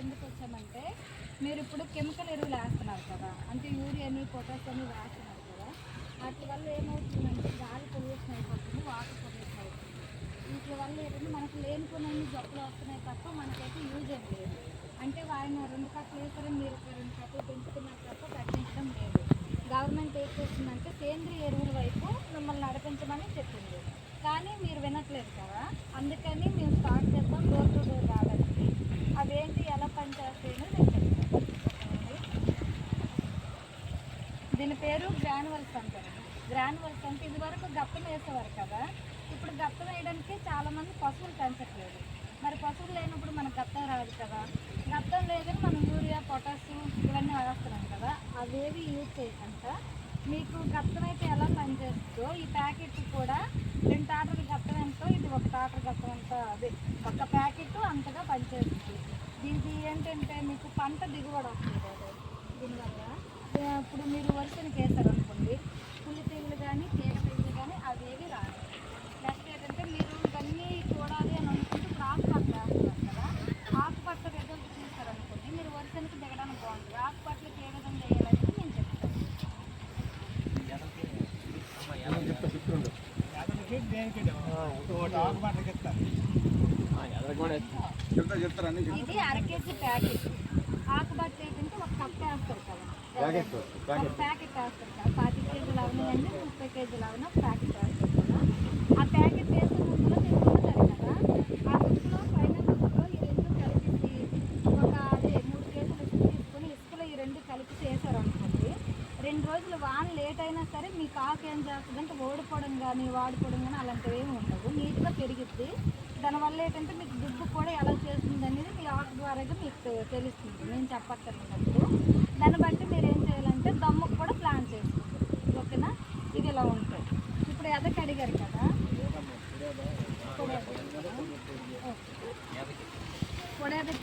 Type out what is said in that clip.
ఎందుకు వచ్చామంటే మీరు ఇప్పుడు కెమికల్ ఎరువులు వేస్తున్నారు కదా, అంటే యూరియాని పొటాషియం వేస్తున్నారు కదా, వాటి వల్ల ఏమవుతుందంటే గాలి పొల్యూషన్ అయిపోతుంది, వాటర్ పొల్యూషన్ అవుతుంది. వీటి వల్ల ఏంటంటే మనకు లేనిపోయిన జబ్బులు వస్తున్నాయి తప్ప మనకైతే యూజ్ ఏం లేదు. అంటే ఆయన 2 కట్టలు వేసారని మీరు 2 కట్టలు పెంచుతున్నారు తప్ప తగ్గించడం లేదు. గవర్నమెంట్ ఏం చేస్తుందంటే సేంద్రియ ఎరువుల వైపు మిమ్మల్ని నడిపించమని చెప్పింది, కానీ మీరు వినట్లేదు కదా. అందుకని మేము స్టార్ట్ చేస్తాం డోర్ టు డోర్ రావడానికి. అవేంటి ఎలా పనిచేస్తాయని నేను చెప్తాను. దీని పేరు గ్రాన్యువల్స్ అంటారు. గ్రాన్యువల్స్ అంటే ఇది వరకు గప్పం వేసేవారు కదా, ఇప్పుడు గప్పం వేయడానికి చాలామంది పశువులు పెంచట్లేదు. మరి పశువులు లేనప్పుడు మనకు గప్పం రాదు కదా. గప్పం లేదని మనం యూరియా పొటాషియం ఇవన్నీ వేస్తున్నాం కదా, అవేవి యూజ్ చేయకుండా మీకు గప్పం అయితే ఎలా పనిచేస్తుందో ఈ ప్యాకెట్ కూడా 2 టాటర్లు గప్పం ఎంతో, ఇది 1 టాటర్ గప్పం ఎంతో, అదే 1 ప్యాకెట్ అంతగా పనిచేస్తుంది. దీనికి ఏంటంటే మీకు పంట దిగుబడి వస్తుంది కదా దీనివల్ల. ఇప్పుడు మీరు వరుసనికి వేస్తారనుకోండి, పులి తెగులు కానీ తీగ తెగులు కానీ అవేవి రాదు. నెక్స్ట్ ఏంటంటే మీరు ఇవన్నీ చూడాలి అని అనుకుంటే ఇప్పుడు ఆకుపట్ల వేస్తున్నారు కదా, ఆకుపట్ల రిజల్ట్ చూస్తారనుకోండి మీరు వరుసనికి దిగడానికి బాగుంటుంది. ఆకుపట్లకి ఏ విధంగా వేయాలని నేను చెప్తాను. ఇది 1/2 కేజీ ప్యాకెట్. ఆకుబట్ట ఏంటంటే 1 కప్ వేస్తారు కదా, 1 ప్యాకెట్ వేస్తారు కదా. 25 కేజీలు అవనాయండి, 30 కేజీలు అవనా ప్యాకెట్ వేస్తారు కదా. ఆ ప్యాకెట్ వేసే ముందులో మీరు చూస్తారు కదా, ఆ గుడ్డులో పైన గుడ్డులో ఈ 2 కలిపేసి అదే 3 కేజీలు ఇసుక తీసుకొని ఇసుకలో ఈ 2 కలిపి వేసారు అనుకోండి, 2 రోజులు వాన లేట్ అయినా సరే మీకు ఆకు ఏం చేస్తుందంటే ఓడిపోవడం కానీ వాడిపోవడం కానీ అలాంటివి ఏమి ఉండవు, నీట్గా పెరిగిద్ది. దానివల్ల ఏంటంటే మీకు దుబ్బు కూడా ఎలా చేస్తుంది అనేది మీ ఆకు ద్వారా మీకు తెలుస్తుంది, నేను చెప్పక్కర్లేనప్పుడు. దాన్ని బట్టి మీరు ఏం చేయాలంటే దమ్ముకు కూడా ప్లాన్ చేసుకుంటారు. ఓకేనా, ఇది ఇలా ఉంటుంది. ఇప్పుడు ఎదకి అడిగారు కదా, పొడేదకి